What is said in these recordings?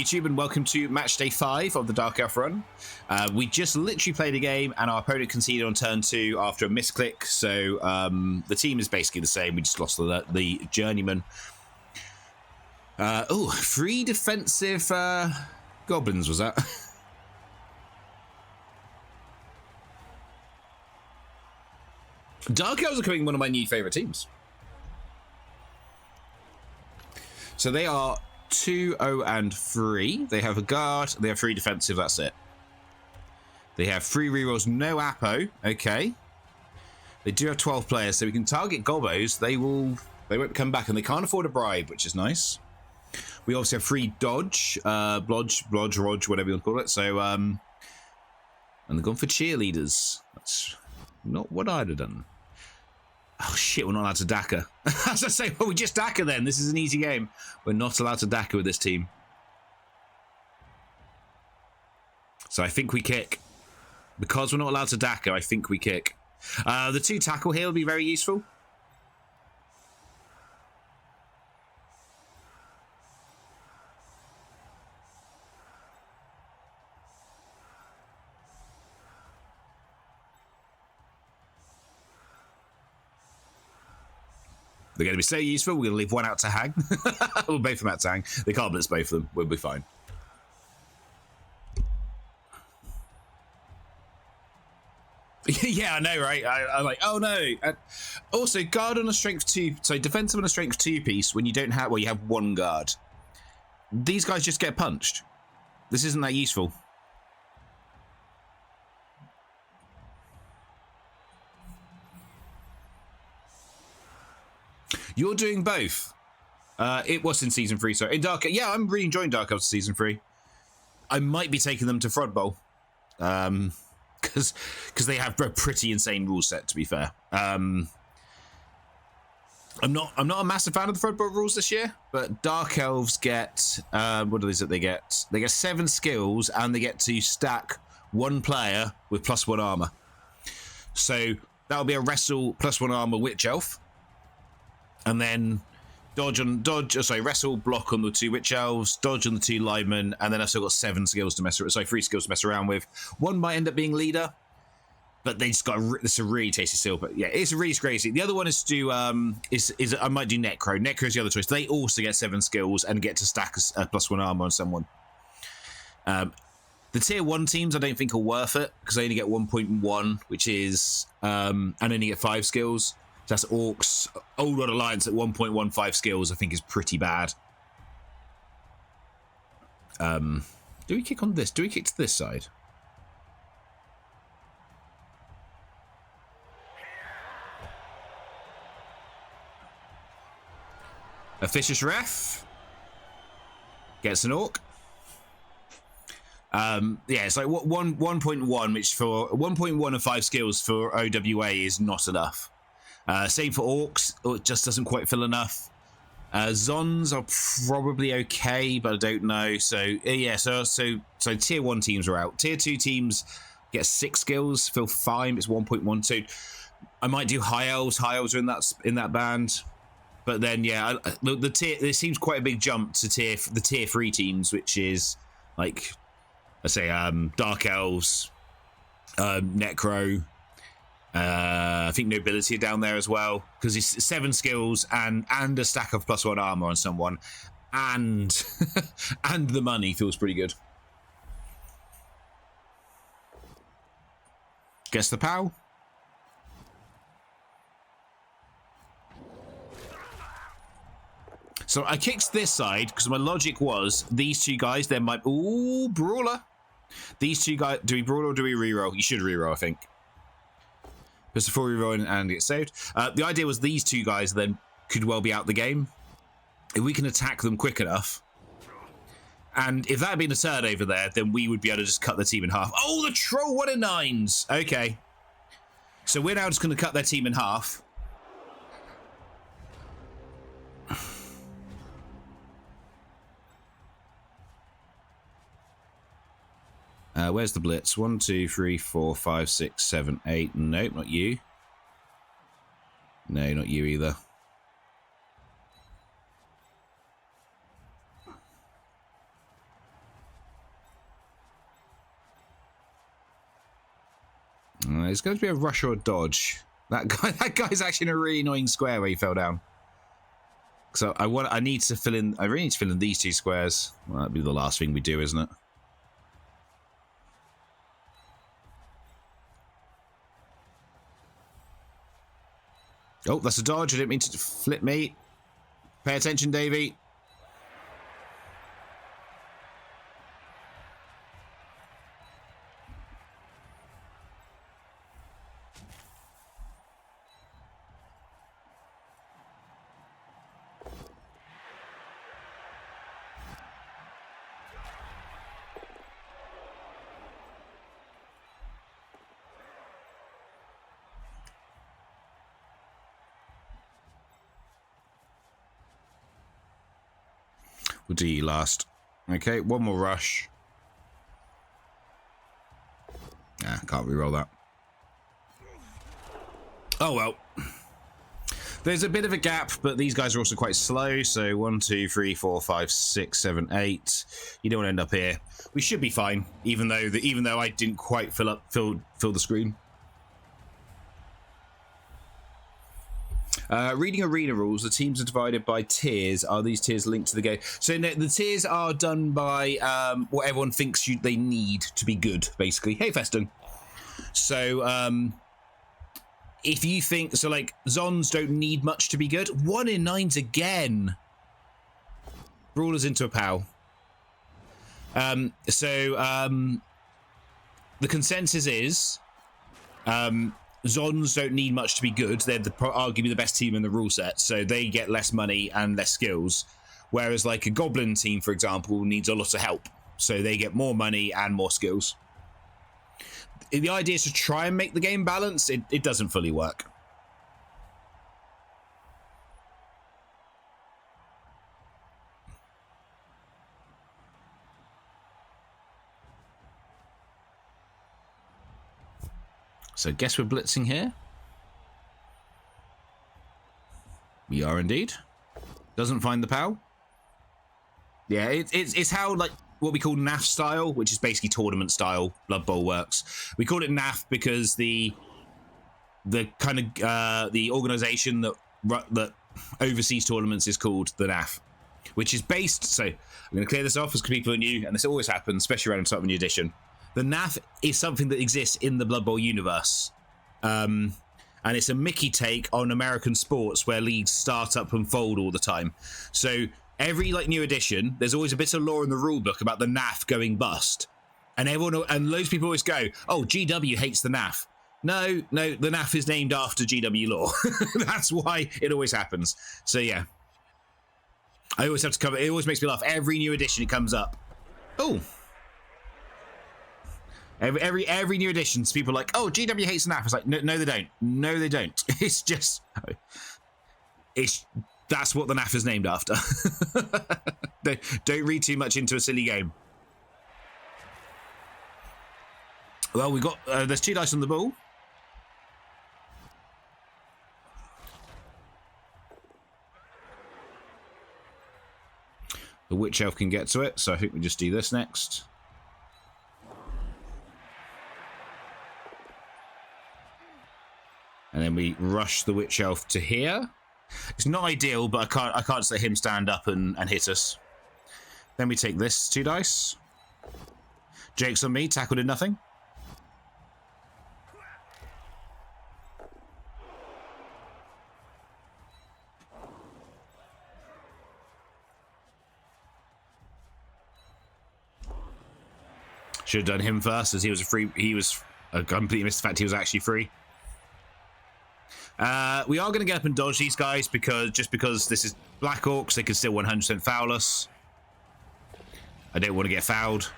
YouTube, and welcome to match day 5 of the Dark Elf run. We just literally played a game, and our opponent conceded on turn 2 after a misclick, so the team is basically the same. We just lost the journeyman. Oh, 3 defensive goblins, was that? Dark Elves are becoming one of my new favourite teams. So they are 2, 0, and 3. They have a guard. They have 3 defensive. That's it. They have 3 rerolls, no Apo. Okay. They do have 12 players, so we can target Gobos. They won't come back, and they can't afford a bribe, which is nice. We obviously have 3 dodge, blodge, rodge, whatever you want to call it. So, and they're gone for cheerleaders. That's not what I'd have done. Oh shit, we're not allowed to Dakka. As I say, well, we just Dakka then. This is an easy game. We're not allowed to Dakka with this team. So I think we kick. Because we're not allowed to Dakka, I think we kick. The 2 tackle here will be very useful. They're going to be so useful, we're going to leave one out to hang. We'll both of them out to hang. They can't blitz both of them. We'll be fine. Yeah, I know, right? I'm like, oh no. Also, guard on a strength 2. So defensive on a strength 2 piece when you don't have, well, you have 1 guard. These guys just get punched. This isn't that useful. You're doing both. It was in Season 3, so in Dark... Yeah, I'm really enjoying Dark Elves Season 3. I might be taking them to Frod Bowl. Because they have a pretty insane rule set, to be fair. I'm not a massive fan of the Frod Bowl rules this year, but Dark Elves get... what is it they get? They get 7 skills, and they get to stack 1 player with +1 armour. So that'll be a wrestle +1 armour witch elf. And then wrestle, block on the 2 witch elves, dodge on the 2 linemen, and then I've still got 7 skills to mess around. So 3 skills to mess around with. 1 might end up being leader, but they just got it's a really tasty skill. But yeah, it's really crazy. The other one is to do is I might do Necro. Necro is the other choice. They also get 7 skills and get to stack a +1 armor on someone. The tier 1 teams I don't think are worth it because they only get 1.1, which is and only get 5 skills. That's Orcs. Old Rod Alliance at 1.15 skills, I think, is pretty bad. Do we kick on this? Do we kick to this side? Officious Ref gets an Orc. Yeah, it's like 1.1, which for 1.1 of 5 skills for OWA is not enough. Same for Orcs, it just doesn't quite fill enough. Zons are probably okay, but I don't know. So yeah, so tier 1 teams are out. Tier 2 teams get 6 skills, fill 5. It's 1.12. I might do High Elves. High Elves are in that band, but then yeah, the tier. There seems quite a big jump to the tier 3 teams, which is like I say, Dark Elves, Necro. I think Nobility are down there as well because it's 7 skills and a stack of +1 armor on someone, and and the money feels pretty good. Guess the POW. So I kicked this side because my logic was these 2 guys. There might brawler. These 2 guys. Do we brawl or do we reroll? You should reroll, I think. Just before we roll in and get saved. The idea was these 2 guys then could well be out the game. If we can attack them quick enough. And if that had been a turn over there, then we would be able to just cut the team in half. Oh, the troll, what a 9s. Okay. So we're now just going to cut their team in half. Where's the blitz? 1, 2, 3, 4, 5, 6, 7, 8. Nope, not you. No, not you either. It's going to be a rush or a dodge. That guy's actually in a really annoying square where he fell down. So I need to fill in. I really need to fill in these 2 squares. Well, that'd be the last thing we do, isn't it? Oh, that's a dodge. I didn't mean to flip me. Pay attention, Davey. We'll do you last. Okay, one more rush. Can't re-roll that. Oh well. There's a bit of a gap, but these guys are also quite slow. So 1, 2, 3, 4, 5, 6, 7, 8. You don't want to end up here. We should be fine, even though I didn't quite fill the screen. Reading arena rules, the teams are divided by tiers. Are these tiers linked to the game? So no, the tiers are done by what everyone thinks they need to be good, basically. Hey, Feston. So if you think... So, like, Zons don't need much to be good. 1 in 9s again. Brawlers into a POW. The consensus is... Zons don't need much to be good. They're arguably the best team in the rule set, so they get less money and less skills. Whereas, like, a Goblin team, for example, needs a lot of help, so they get more money and more skills. The idea is to try and make the game balanced. It doesn't fully work. So guess we're blitzing here. We are indeed. Doesn't find the POW. Yeah, it's how, like, what we call NAF style, which is basically tournament style Blood Bowl works. We call it NAF because the kind of the organization that oversees tournaments is called the NAF, which is based. So I'm going to clear this off as people are new, and this always happens, especially around top of new edition. The NAF is something that exists in the Blood Bowl universe. And it's a Mickey take on American sports where leagues start up and fold all the time. So every new edition, there's always a bit of lore in the rule book about the NAF going bust. And loads of people always go, oh, GW hates the NAF. No, the NAF is named after GW lore. That's why it always happens. So yeah. I always have to cover it. Always makes me laugh. Every new edition it comes up. Oh. Every new edition, people are like, oh, GW hates NAF. It's like, no, they don't. No, they don't. It's just, that's what the NAF is named after. Don't read too much into a silly game. Well, we got, there's 2 dice on the ball. The Witch Elf can get to it, so I think we just do this next. And then we rush the Witch Elf to here. It's not ideal, but I can't let him stand up and hit us. Then we take this 2 dice. Jake's on me, tackled in nothing. Should have done him first, as he was a completely missed the fact he was actually free. We are going to get up and dodge these guys because this is Black Orcs, they can still 100% foul us. I don't want to get fouled.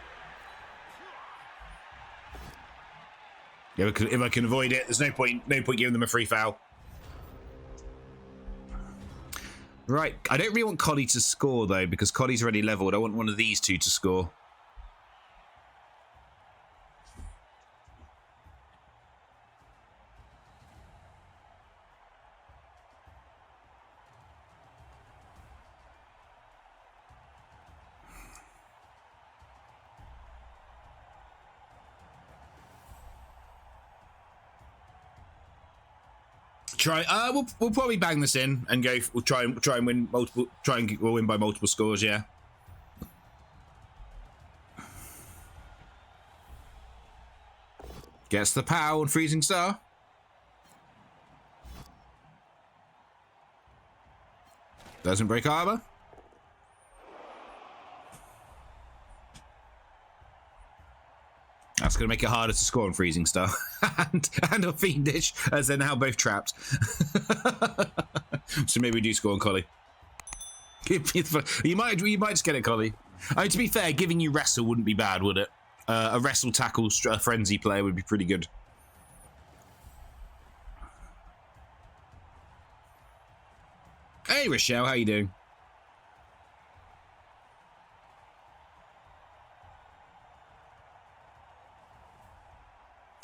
Yeah, if I can avoid it, there's no point giving them a free foul. Right, I don't really want Collie to score though, because Collie's already leveled. I want one of these 2 to score. Try. We'll probably bang this in and go. We'll try and win multiple. We'll win by multiple scores. Yeah. Gets the pow on Freezing Star. Doesn't break armor. That's going to make it harder to score on Freezing Star and on Fiendish, as they're now both trapped. So maybe we do score on Collie. You might just get it, Collie. I mean, to be fair, giving you wrestle wouldn't be bad, would it? A wrestle tackle frenzy player would be pretty good. Hey, Rochelle, how you doing?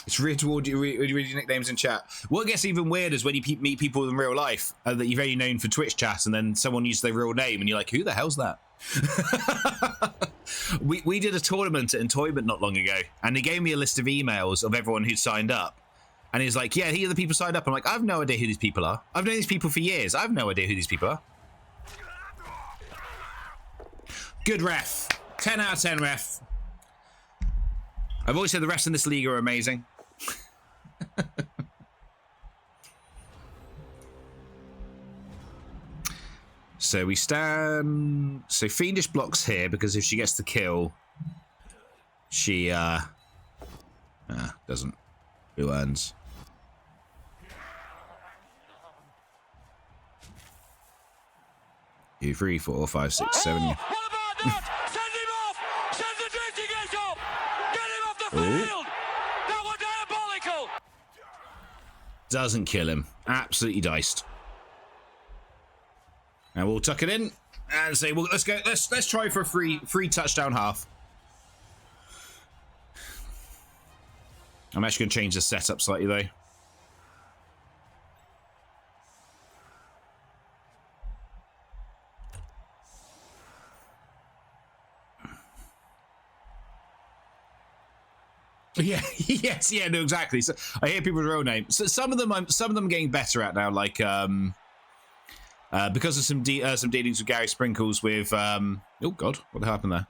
It's weird to read your nicknames in chat. What gets even weirder is when you meet people in real life that you've only known for Twitch chat, and then someone uses their real name, and you're like, who the hell's that? we did a tournament at Entoyment not long ago, and he gave me a list of emails of everyone who'd signed up. And he's like, yeah, here are the people signed up. I'm like, I have no idea who these people are. I've known these people for years. I have no idea who these people are. Good ref. 10 out of 10 ref. I've always said the refs in this league are amazing. So we stand... So Fiendish blocks here, because if she gets the kill, she doesn't. Who earns? Two, 3, 4, 5, 6, 7. What about that? Send him off! Send the drifting gate up! Get him off the field! That was diabolical! Doesn't kill him. Absolutely diced. And we'll tuck it in and say, well, let's go. Let's try for a free touchdown half. I'm actually going to change the setup slightly though. Yeah, yes, yeah, no, exactly. So I hear people's real names. So some of them I'm getting better at now, like because of some dealings with Gary Sprinkles with oh god, what happened there?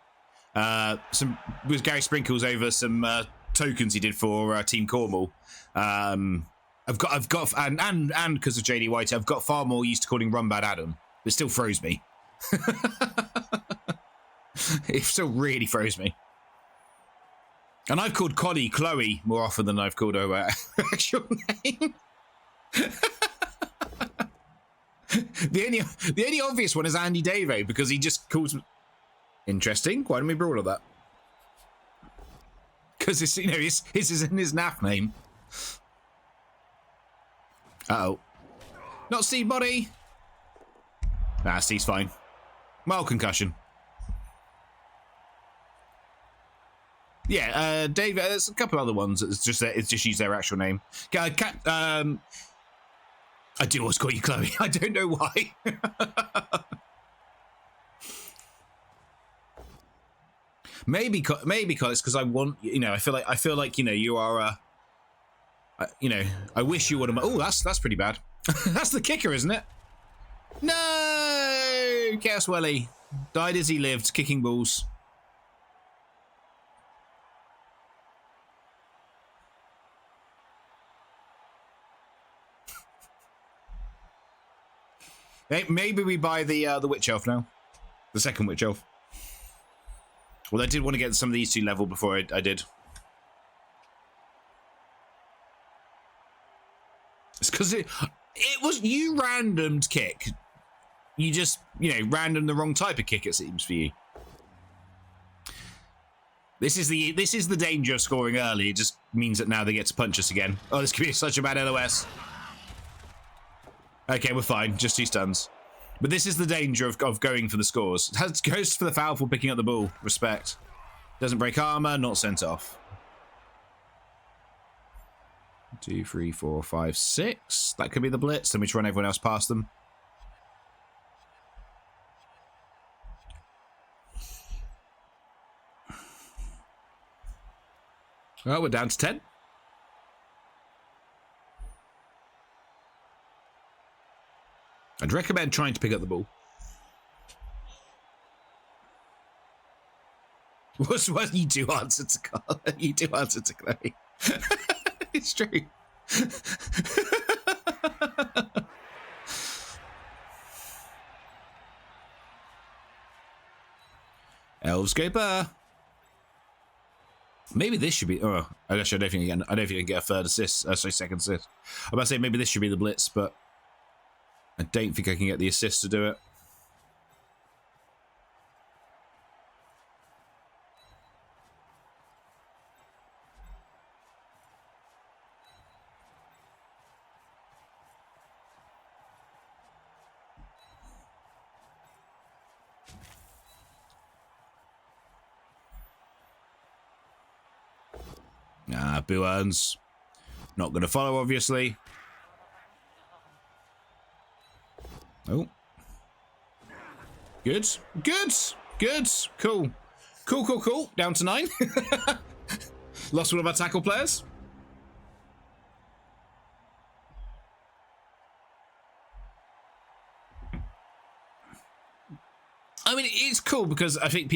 With Gary Sprinkles over some tokens he did for Team Cornwall. I've got and because of JD White, I've got far more used to calling Run Bad Adam. It still throws me. It still really throws me. And I've called Connie Chloe more often than I've called her actual name. The only obvious one is Andy Davo, because he just calls me. Interesting. Why don't we brawl at that? Because it's, you know, his is in his NAF name. Uh-oh. Not Steve Body. Nah, Steve's fine. Mild concussion. Yeah, Dave. There's a couple other ones. It's just use their actual name. I do always call you Chloe. I don't know why. maybe because I want, you know, I feel like you know, you are you know, I wish you would have. Oh, that's pretty bad. That's the kicker, isn't it? No, Chaos Welly died as he lived, kicking balls. Maybe we buy the Witch Elf now. The second Witch Elf. Well, I did want to get some of these two level before I did. It's because it was you randomed kick. You just, you know, random the wrong type of kick, it seems, for you. This is the danger of scoring early. It just means that now they get to punch us again. Oh, this could be such a bad LOS. Okay, we're fine. Just 2 stuns. But this is the danger of going for the scores. It goes for the foul for picking up the ball. Respect. Doesn't break armor, not sent off. 2, 3, 4, 5, 6. That could be the blitz. Then we run everyone else past them. Well, we're down to 10. I'd recommend trying to pick up the ball. What you do answer to Carl. You do answer to Chloe. It's true. Elves go bar. Maybe this should be. Oh, actually, I don't think I can get a third assist. Sorry, second assist. I'm about to say maybe this should be the blitz, but I don't think I can get the assist to do it. Nah, Boo earns. Not going to follow, obviously. Oh. Good. Good. Good. Cool. Cool, cool, cool. Down to 9. Lost one of our tackle players. I mean, it's cool because I think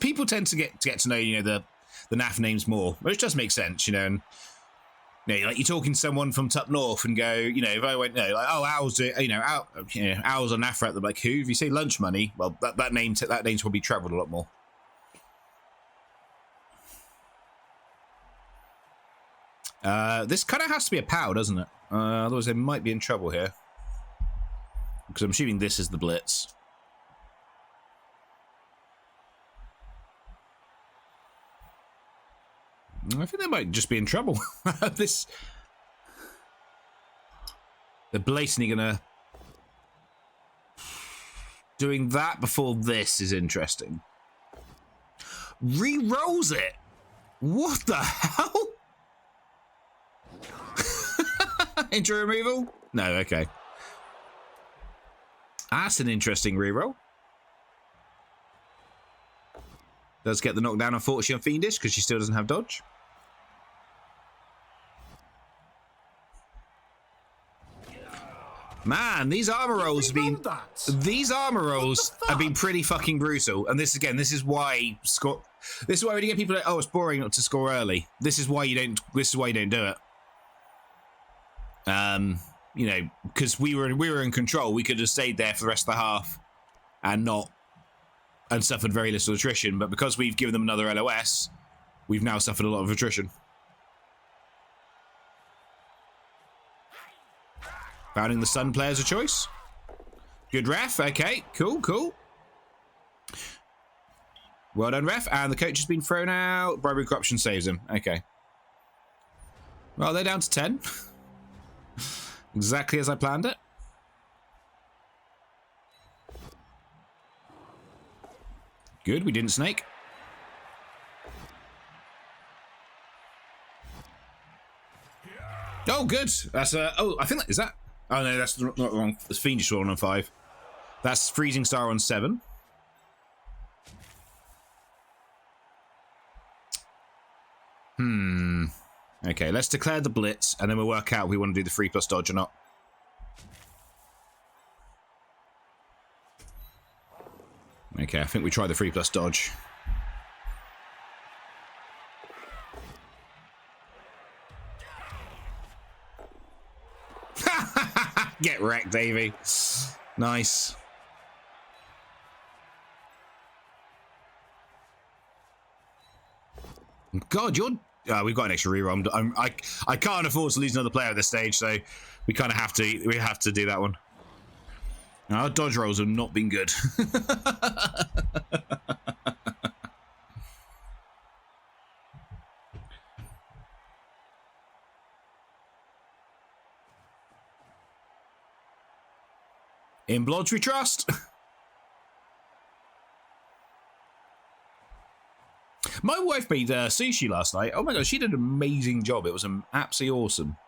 people tend to get to know, you know, the NAF names more, which does make sense, you know. And you know, like you're talking to someone from Tup North and go, you know, if I went, like, oh, Owls, Owls on NAF, they're like, who? If you say Lunch Money, well, that name's probably travelled a lot more. This kind of has to be a POW, doesn't it? Otherwise, they might be in trouble here. Because I'm assuming this is the blitz. I think they might just be in trouble. They're blatantly gonna... Doing that before this is interesting. Re-rolls it! What the hell? Injury removal? No, okay. That's an interesting reroll. Does get the knockdown, unfortunately, on Fiendish, because she still doesn't have dodge. Man, these armor rolls have been... These armor rolls have been pretty fucking brutal. And this, again, this is why... This is why when you get people like, oh, it's boring not to score early. This is why you don't... This is why you don't do it. You know, because we were in control. We could have stayed there for the rest of the half and suffered very little attrition. But because we've given them another LOS, we've now suffered a lot of attrition. Founding the Sun player's a choice. Good ref. Okay, cool, cool. Well done, ref. And the coach has been thrown out. Bribery corruption saves him. Okay. Well, they're down to 10. Exactly as I planned it. Good, we didn't snake. Oh, good. That's oh, I think that is that. Oh no, that's not wrong. It's Fiendish on 5. That's Freezing Star on 7. Okay, let's declare the blitz, and then we'll work out if we want to do the 3+ dodge or not. Okay, I think we try the 3+ dodge. Get wrecked, Davey. Nice. God, you're... we've got an extra reroll. I can't afford to lose another player at this stage, so we kind of have to. We have to do that one. Our dodge rolls have not been good. In Bloods we trust. My wife made sushi last night. Oh my god, she did an amazing job. It was absolutely awesome.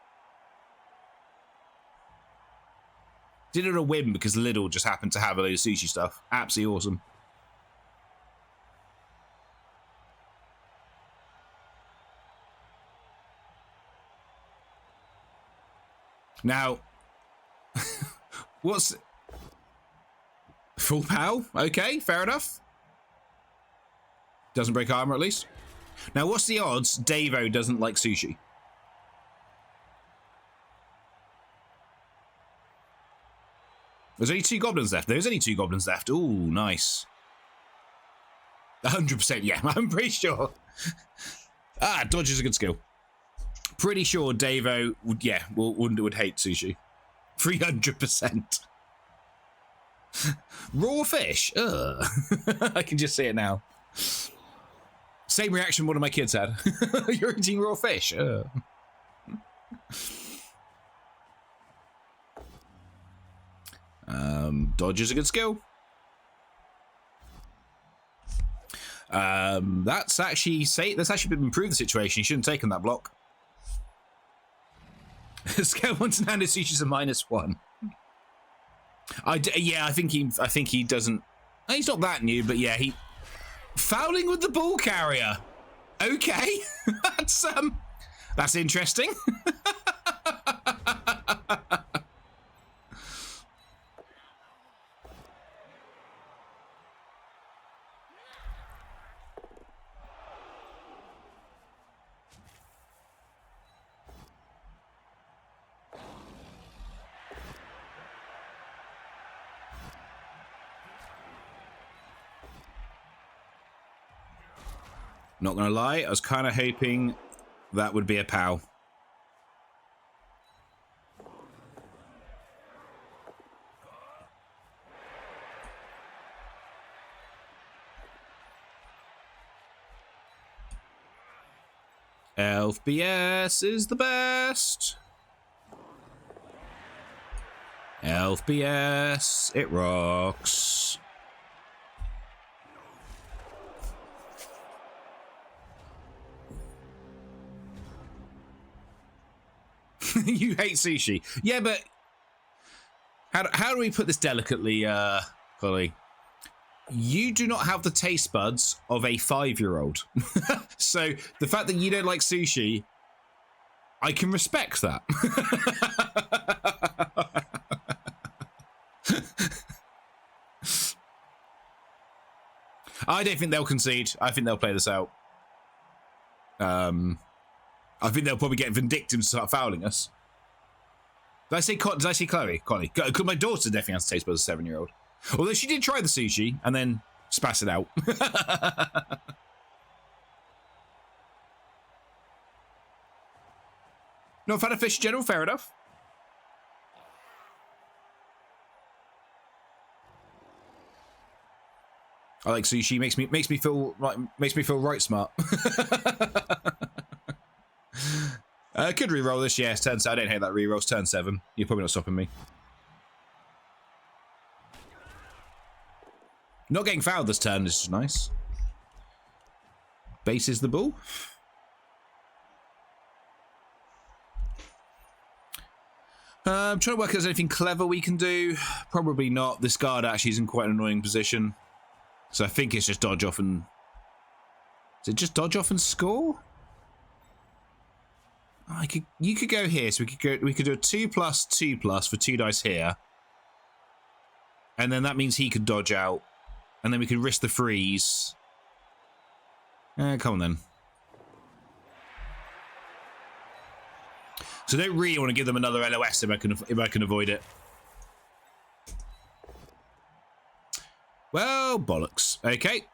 Did it at a whim because Lidl just happened to have a load of sushi stuff. Absolutely awesome. Now, What's... Full POW? Okay, fair enough. Doesn't break armor, at least. Now, what's the odds Davo doesn't like sushi? There's only 2 goblins left. There's only 2 goblins left. Ooh, nice. 100%, yeah, I'm pretty sure. Dodge is a good skill. Pretty sure Davo would, yeah, would hate sushi. 300%. Raw fish? Ugh. I can just see it now. Same reaction one of my kids had. You're eating raw fish? Ugh. Dodge is a good skill. That's actually been improved the situation. You shouldn't have taken that block. Scale 1 to Nando Sushi's a -1. Yeah, I think he doesn't. He's not that new, but yeah, he fouling with the ball carrier. Okay, that's interesting. Not gonna lie, I was kind of hoping that would be a POW. Elf BS is the best. Elf BS, it rocks. You hate sushi. Yeah, but how do we put this delicately, Chloe? You do not have the taste buds of a 5-year-old. So the fact that you don't like sushi, I can respect that. I don't think they'll concede. I think they'll play this out. I think they'll probably get vindictive and start fouling us. Did I say Chloe? Connie. Because my daughter definitely has taste buds as a 7-year-old. Although she did try the sushi and then spat it out. Not a fan of fish in general, fair enough. I like sushi. Makes me feel right smart. I could re-roll this. Yes, turn. I don't hate that re-roll. It's turn 7. You're probably not stopping me. Not getting fouled this turn is nice. Bases the ball. I'm trying to work out if there's anything clever we can do. Probably not. This guard actually is in quite an annoying position. So I think it's just dodge off and... Is it just dodge off and score? You could go here, so we could do a 2+2+ for 2 dice here. And then that means he could dodge out. And then we could risk the freeze. Come on then. So I don't really want to give them another LOS if I can avoid it. Well, bollocks. Okay.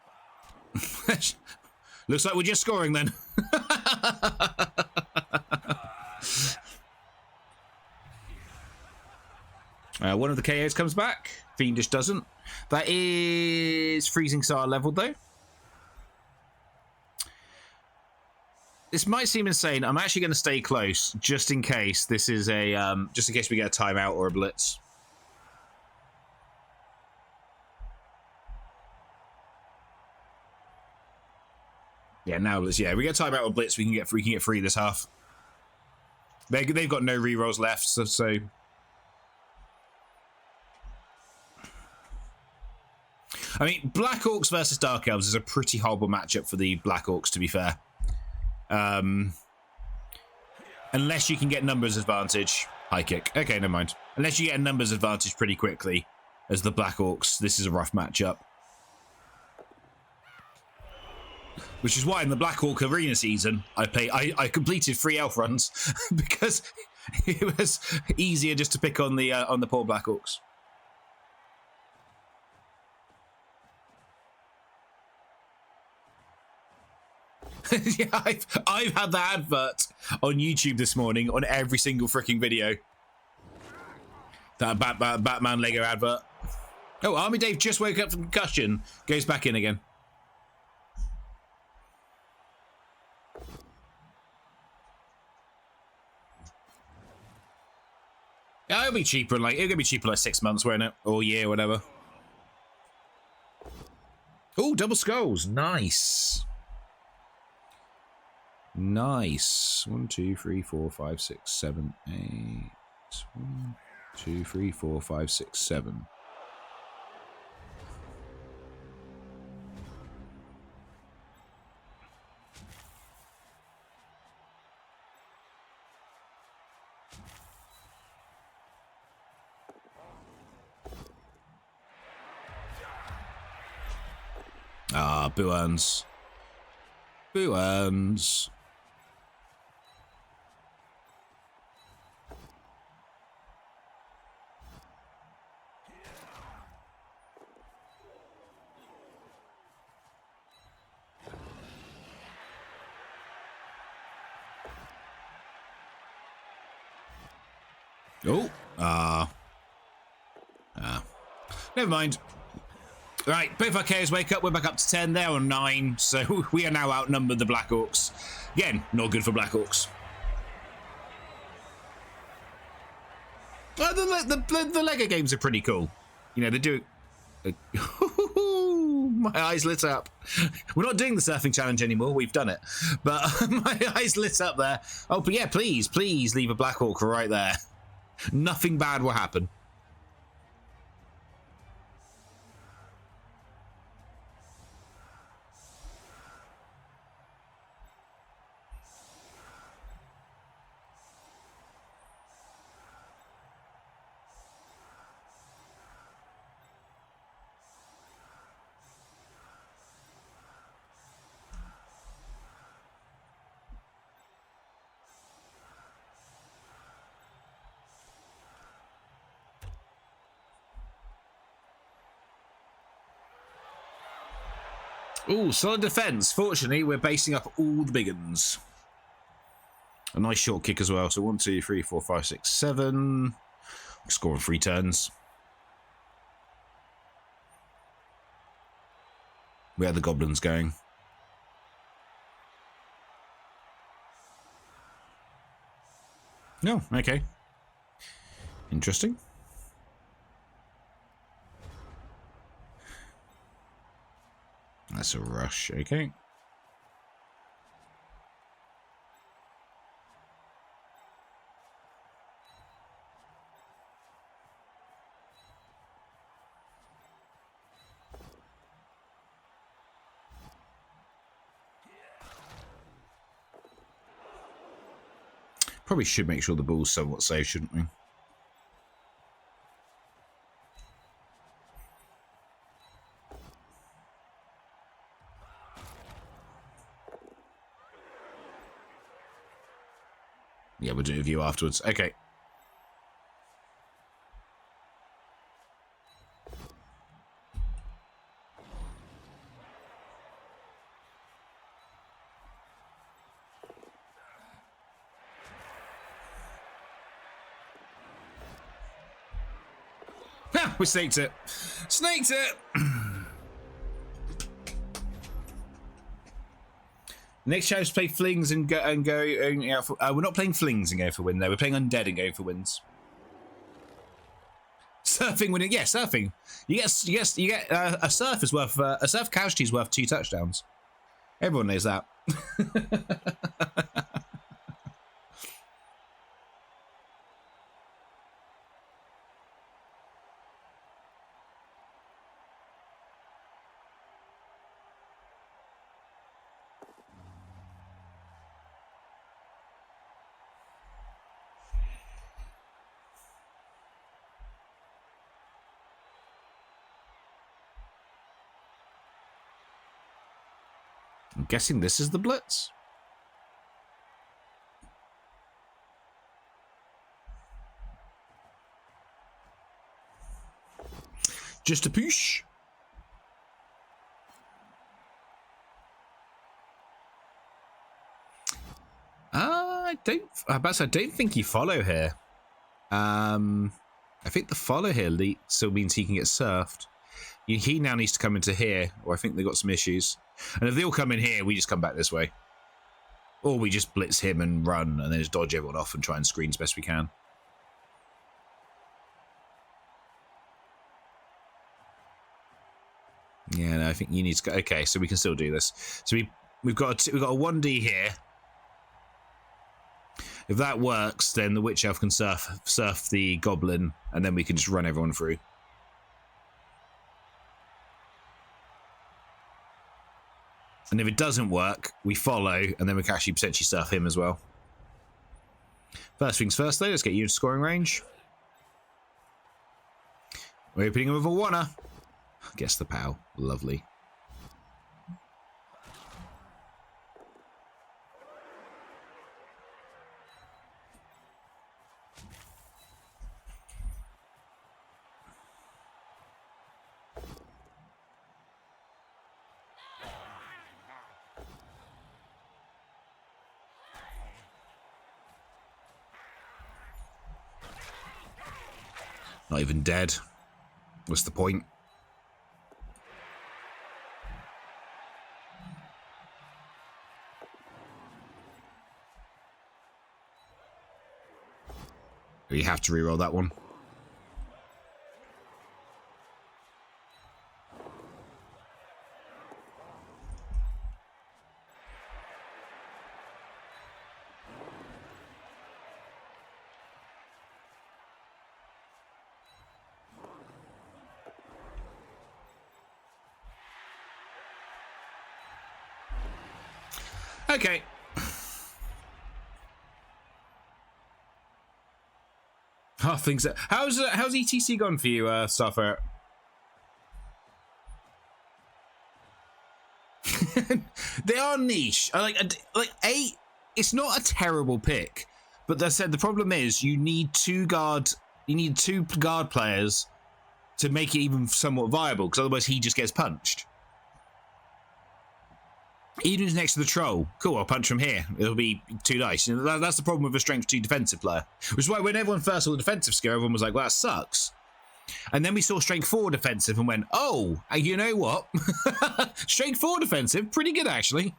Looks like we're just scoring then. One of the KOs comes back. Fiendish doesn't. That is Freezing Star leveled though. This might seem insane. I'm actually going to stay close just in case this is a just in case we get a timeout or a blitz. Yeah, now blitz. Yeah, we get a timeout or blitz. We can get free this half. They've got no rerolls left, so. I mean, Black Orcs versus Dark Elves is a pretty horrible matchup for the Black Orcs, to be fair. Unless you can get numbers advantage. High kick. Okay, never mind. Unless you get a numbers advantage pretty quickly as the Black Orcs, this is a rough matchup. Which is why in the Black Orc Arena season, I completed 3 elf runs because it was easier just to pick on the poor Black Orcs. Yeah, I've had that advert on YouTube this morning on every single freaking video. That Batman Lego advert. Oh, Army Dave just woke up from concussion. Goes back in again. Yeah, it'll be cheaper in it'll be cheaper like 6 months, won't it? Or a year, whatever. Oh, double skulls. Nice. Nice. 1, 2, 3, 4, 5, 6, 7, 8. 1, 2, 3, 4, 5, 6, 7. Ah, Buans. Buans. Oh, never mind. Right, both our KOs wake up. We're back up to 10. They're on 9, so we are now outnumbered the Black Orcs. Again, not good for Black Orcs. The Lego games are pretty cool. You know, they do. My eyes lit up. We're not doing the surfing challenge anymore. We've done it, but my eyes lit up there. Oh, but yeah, please leave a Black Orc right there. Nothing bad will happen. Ooh, solid defense. Fortunately, we're basing up all the big uns. A nice short kick as well. So 1, 2, 3, 4, 5, 6, 7. Score on 3 turns. Where are the goblins going? No, okay. Interesting. That's a rush, okay. Probably should make sure the ball's somewhat safe, shouldn't we? Yeah, we'll do a review afterwards. Okay. Ha! We snaked it. Snaked it! Next challenge to play flings and go. We're not playing flings and go for win though. We're playing undead and going for wins. Surfing winning, yeah, surfing. You get a surf is worth a surf casualty is worth 2 touchdowns. Everyone knows that. I'm guessing this is the blitz. Just a push. I don't think you follow here. I think the follow here still means he can get surfed. He now needs to come into here, or I think they've got some issues. And if they all come in here, we just come back this way. Or we just blitz him and run, and then just dodge everyone off and try and screen as best we can. Yeah, no, I think you need to go. Okay, so we can still do this. So we've got a 1D here. If that works, then the Witch Elf can surf the Goblin, and then we can just run everyone through. And if it doesn't work, we follow, and then we can actually potentially surf him as well. First things first, though, let's get you to scoring range. We're opening him with a Wanna. Guess the POW. Lovely. Not even dead. What's the point? You have to reroll that one. Okay. Oh, things. How's ETC gone for you, Starfire? They are niche. It's not a terrible pick, but that said, the problem is you need two guard players to make it even somewhat viable, because otherwise he just gets punched. Even if he's next to the troll, cool, I'll punch from here. It'll be 2 dice. You know, that's the problem with a strength 2 defensive player. Which is why when everyone first saw the defensive skill, everyone was like, well, that sucks. And then we saw strength 4 defensive and went, oh, you know what? Strength 4 defensive, pretty good actually.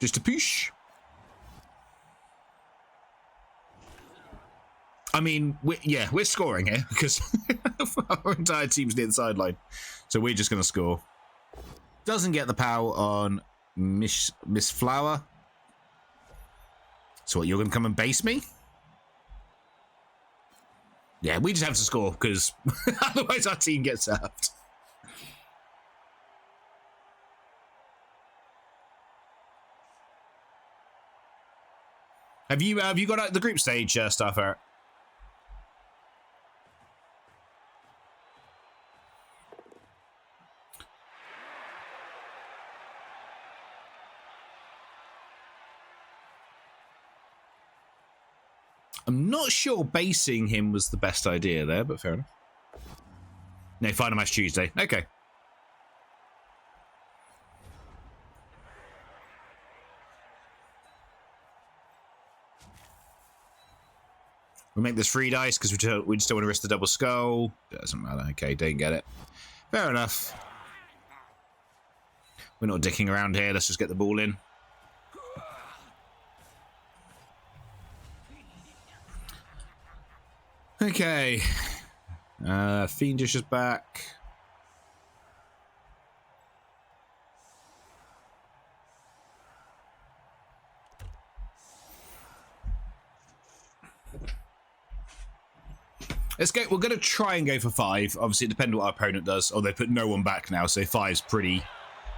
Just a push. I mean, we're scoring here because our entire team's near the sideline. So we're just going to score. Doesn't get the POW on Miss Flower. So what, you're going to come and base me? Yeah, we just have to score because otherwise our team gets served. Have you got out the group stage, Starfire? I'm not sure basing him was the best idea there, but fair enough. No, final match Tuesday. Okay. We'll make this 3 dice because we just don't want to risk the double skull. Doesn't matter. Okay, don't get it. Fair enough. We're not dicking around here. Let's just get the ball in. Okay. Fiendish is back. Let's go. We're going to try and go for 5. Obviously, it depends on what our opponent does. Oh, they put no one back now, so 5's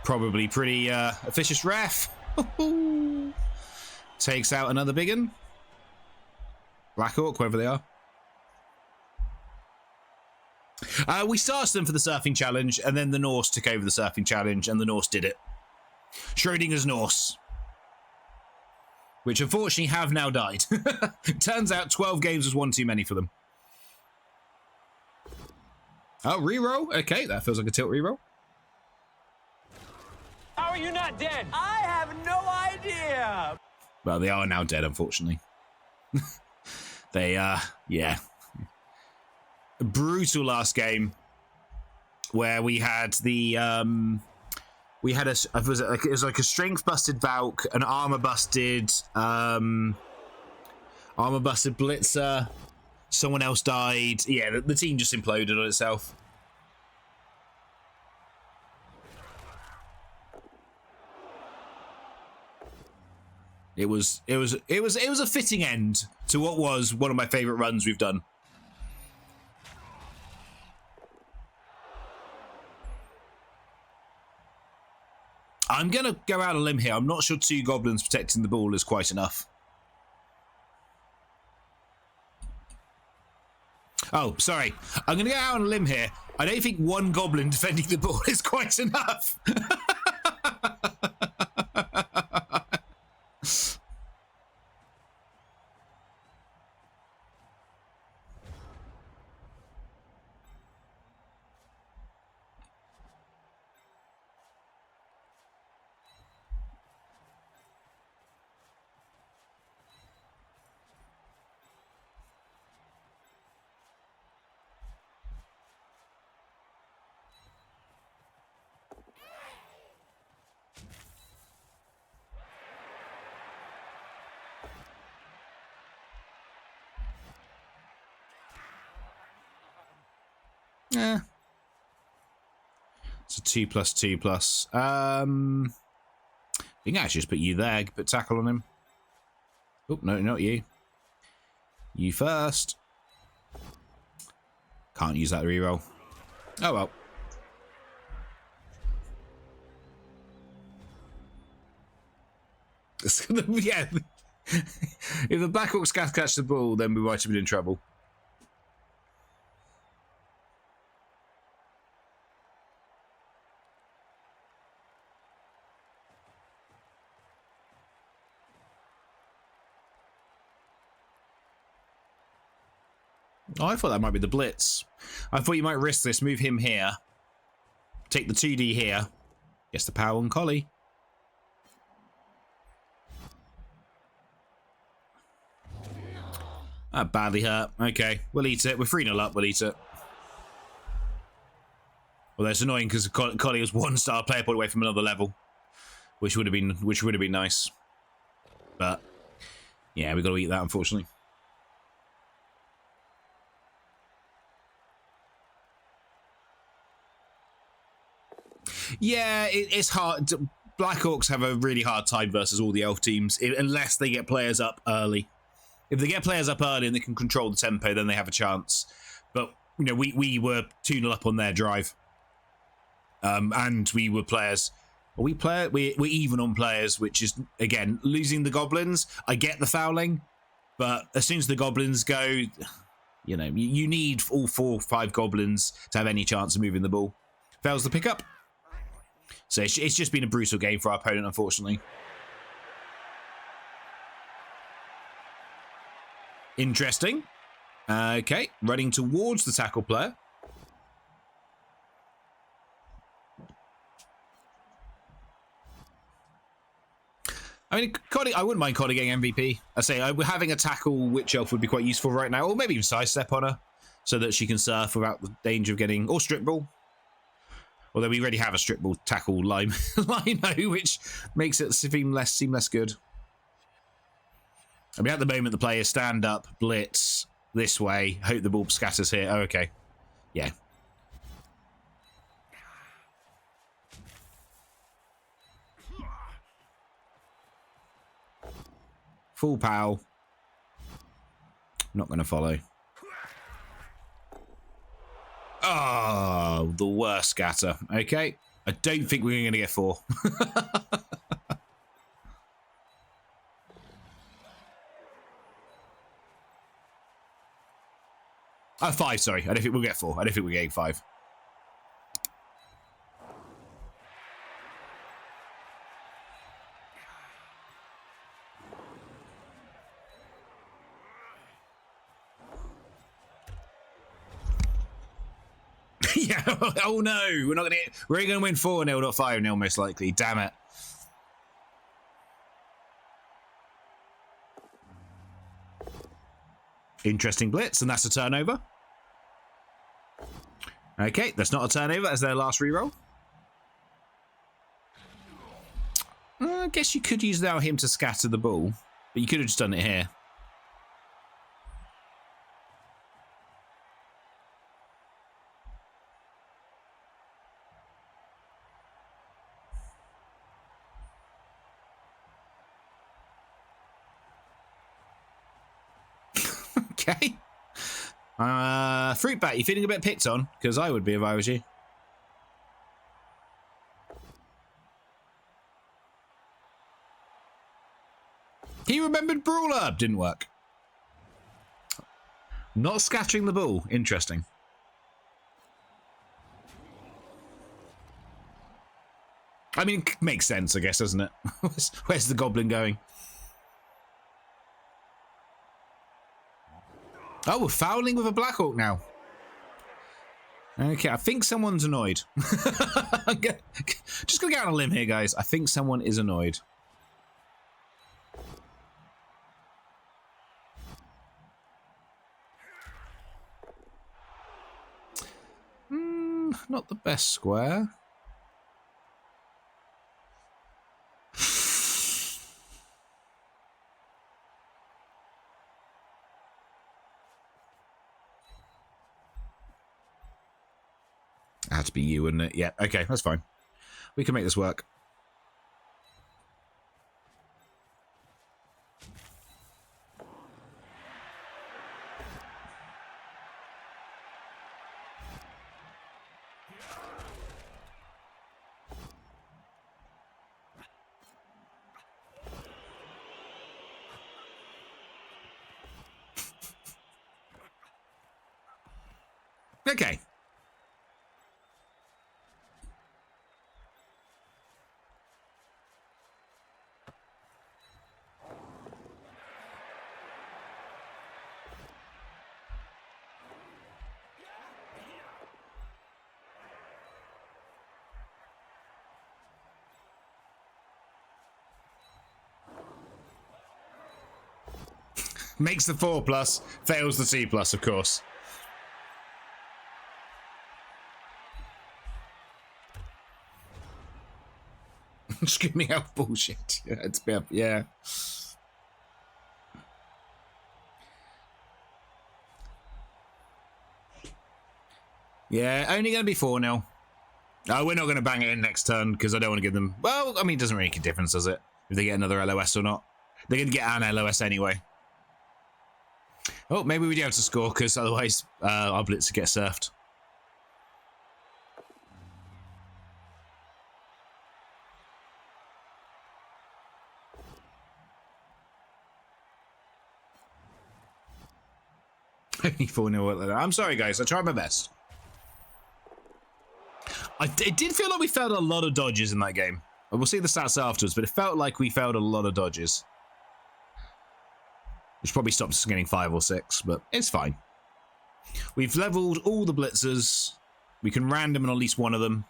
probably pretty officious ref. Takes out another big one. Black Orc, wherever they are. We started them for the surfing challenge, and then the Norse took over the surfing challenge, and the Norse did it. Schrodinger's Norse. Which unfortunately have now died. Turns out 12 games was one too many for them. Oh, reroll? Okay, that feels like a tilt reroll. How are you not dead? I have no idea. Well, they are now dead, unfortunately. They, yeah. A brutal last game where we had the, it was like a strength busted Valk, an armor busted Blitzer. Someone else died. Yeah, the team just imploded on itself. It was a fitting end to what was one of my favorite runs we've done. I'm going to go out on a limb here. I'm not sure 2 goblins protecting the ball is quite enough. Oh, sorry. I'm going to go out on a limb here. I don't think 1 goblin defending the ball is quite enough. Yeah. It's a 2+2+. You can actually just put you there, put tackle on him. Oh, no, not you. You first. Can't use that reroll. Oh well. Yeah. If the Black Orcs catch the ball, then we might have been in trouble. Oh, I thought that might be the blitz. I thought you might risk this. Move him here. Take the 2D here. Gets the power on Collie. That badly hurt. Okay, we'll eat it. We're 3-0 up. We'll eat it. Well, that's annoying because Collie was 1-star player point away from another level, which would have been nice. But yeah, we got to eat that, unfortunately. Yeah, it's hard. Black Orcs have a really hard time versus all the elf teams, unless they get players up early. If they get players up early and they can control the tempo, then they have a chance. But, you know, we were 2-0 up on their drive. And we were players. We're even on players, which is, again, losing the goblins. I get the fouling, but as soon as the goblins go, you know, you need all 4 or 5 goblins to have any chance of moving the ball. Fails the pickup. So it's just been a brutal game for our opponent, unfortunately. Interesting. Okay, running towards the tackle player. I mean, I wouldn't mind Coddy getting MVP. I say having a tackle witch elf would be quite useful right now, or maybe even sidestep on her, so that she can surf without the danger of getting, or strip ball. Although we already have a strip ball tackle lino, which makes it seem less good. I mean, at the moment, the players stand up, blitz this way, hope the ball scatters here. Oh, okay. Yeah. Full pow. Not going to follow. Oh, the worst scatter. Okay. I don't think we're going to get 4. Oh, 5, sorry. I don't think we'll get 4. I don't think we're getting 5. Yeah. Oh no, we're not gonna. We're only gonna win 4-0, not 5-0, most likely. Damn it. Interesting blitz, and that's a turnover. Okay, that's not a turnover as their last reroll. I guess you could use now him to scatter the ball, but you could have just done it here. Okay. Fruit bat, you feeling a bit picked on? Because I would be if I was you. He remembered Brawler. Didn't work. Not scattering the ball. Interesting. I mean, it makes sense, I guess, doesn't it? Where's the goblin going? Oh, we're fouling with a Black Orc now. Okay, I think someone's annoyed. Just gonna get on a limb here, guys. I think someone is annoyed. Not the best square. Had to be you, wouldn't it? Yeah, okay, that's fine. We can make this work. Okay. Makes the 4+, fails the C+, of course. Screaming out bullshit. Yeah, it's been, yeah. Yeah, only going to be 4-0. Oh, we're not going to bang it in next turn because I don't want to give them... Well, I mean, it doesn't really make a difference, does it? If they get another LOS or not. They're going to get an LOS anyway. Oh, maybe we do have to score because otherwise our blitzer gets surfed. Only 4-0. I'm sorry, guys. I tried my best. It did feel like we failed a lot of dodges in that game. We'll see the stats afterwards, but it felt like we failed a lot of dodges. Which probably stopped us getting 5 or 6, but it's fine. We've leveled all the blitzers. We can random on at least one of them.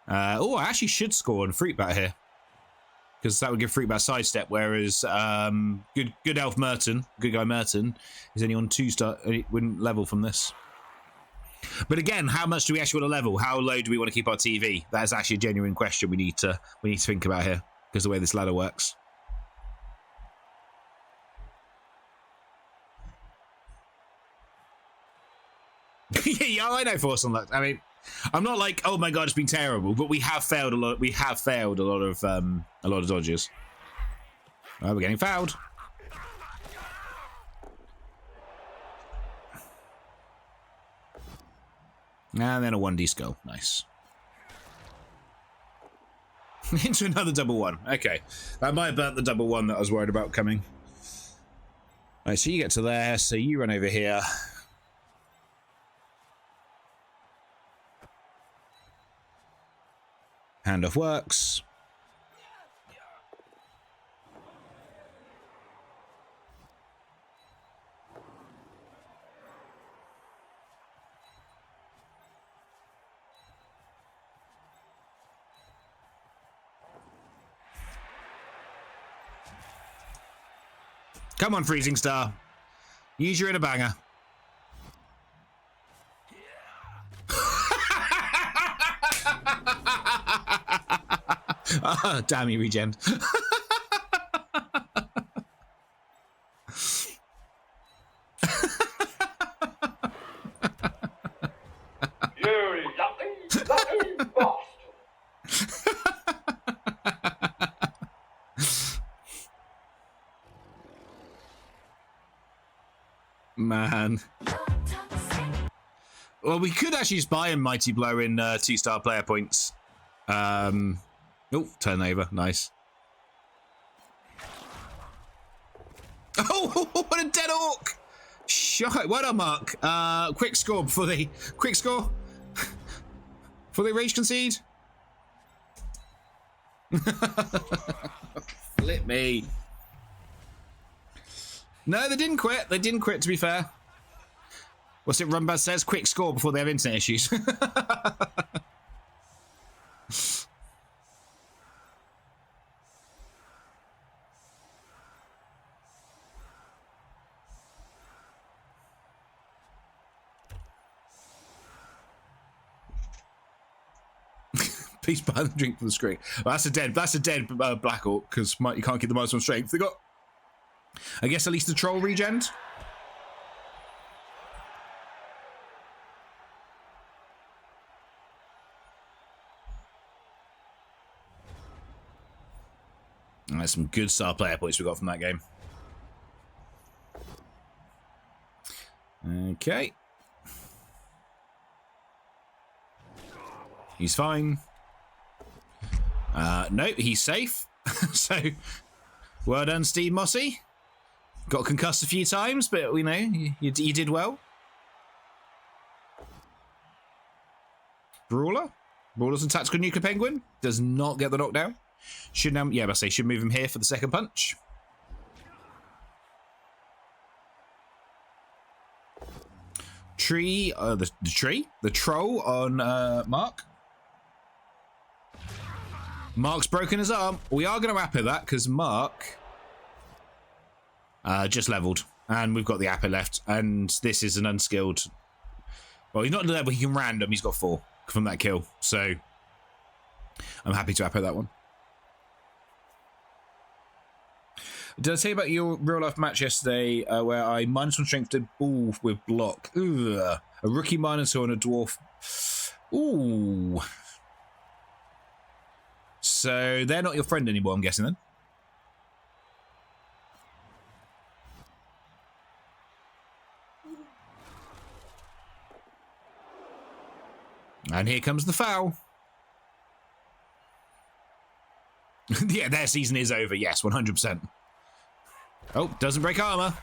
Oh, I actually should score on Fruit Bat here. Because that would give Fruit Bat sidestep, whereas good elf Merton, good guy Merton, is only on 2-star. It wouldn't level from this. But again, how much do we actually want to level? How low do we want to keep our TV? That is actually a genuine question we need to think about here, because of the way this ladder works. Yeah, I know Force on that. I mean, I'm not like, oh my god, it's been terrible, but we have failed a lot. We have failed a lot of dodges. Oh, we're getting fouled. And then a 1D skull. Nice. Into another double 1. Okay. That might have burnt the double 1 that I was worried about coming. Right, so you get to there, so you run over here. Handoff works. Come on, Freezing Star. Use your inner banger. Oh, damn you, regen. You lucky bastard. Man. Well, we could actually just buy a Mighty Blow in 2-star player points. Oh, turnover. Nice. Oh, what a dead orc! Shot. Well done, Mark. Quick score before they... Quick score? Before they rage concede? Flip me. No, they didn't quit. They didn't quit, to be fair. What's it Rumbad says? Quick score before they have internet issues. Please buy the drink from the screen. Well, that's a dead Black Orc, because you can't keep the minus 1 strength. They got, I guess, at least the troll regen. That's some good star player points we got from that game. Okay. He's fine. Nope, he's safe. So, well done, Steve Mossy. Got concussed a few times, but you know, you did well. Brawler's and Tactical Nuclear Penguin does not get the knockdown. Should now, yeah, I say should move him here for the second punch. Tree, the troll on Mark. Mark's broken his arm. We are going to wrap it that because Mark just leveled, and we've got the Apple left, and this is an unskilled. Well, he's not level. He can random. He's got 4 from that kill, so I'm happy to Apple that one. Did I tell you about your real life match yesterday where I -1 strength did ball with block? Ugh. A rookie Minotaur and a dwarf. Ooh. So they're not your friend anymore, I'm guessing then. And here comes the foul. Yeah, their season is over. Yes, 100%. Oh, doesn't break armor.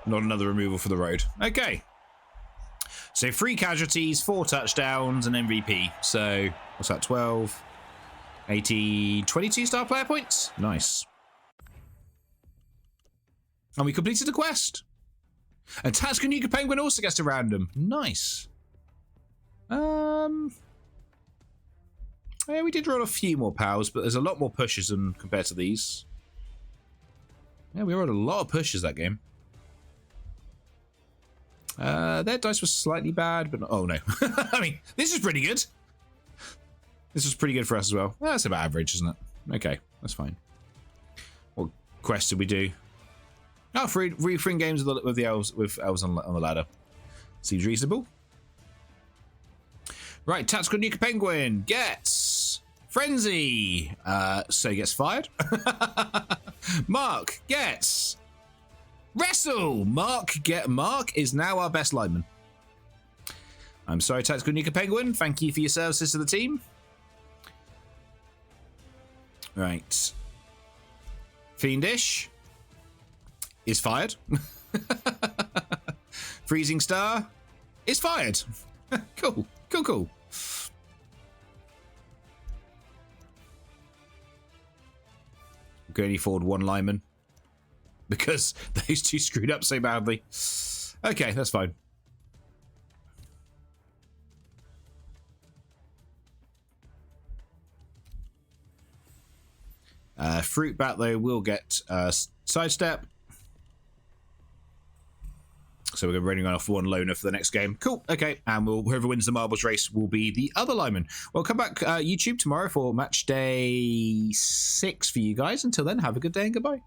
Not another removal for the road. Okay. So 3 casualties, 4 touchdowns, and MVP. So what's that? 12, 18, 22 star player points. Nice. And we completed the quest. And Tactical Nuclear Penguin also gets to random. Nice. Yeah, we did roll a few more pals, but there's a lot more pushes than compared to these. Yeah, we rolled a lot of pushes that game. Their dice was slightly bad, but oh no. I mean, this is pretty good. This was pretty good for us as well. Well, that's about average, isn't it? Okay, that's fine. What quest did we do? Oh, free games with the elves, with elves on the ladder. Seems reasonable. Right, Tactical Nuclear Penguin gets Frenzy. So he gets fired. Mark gets Wrestle. Mark is now our best lineman. I'm sorry, Tactical Nuclear Penguin. Thank you for your services to the team. Right. Fiendish is fired. Freezing Star is fired. Cool. Cool, cool. We can only afford one lineman because those two screwed up so badly. Okay, that's fine. Fruit Bat, though, will get sidestep. So we're running off one loner for the next game. Cool. Okay. And whoever wins the marbles race will be the other lineman. Well, come back YouTube tomorrow for match day 6 for you guys. Until then, have a good day and goodbye.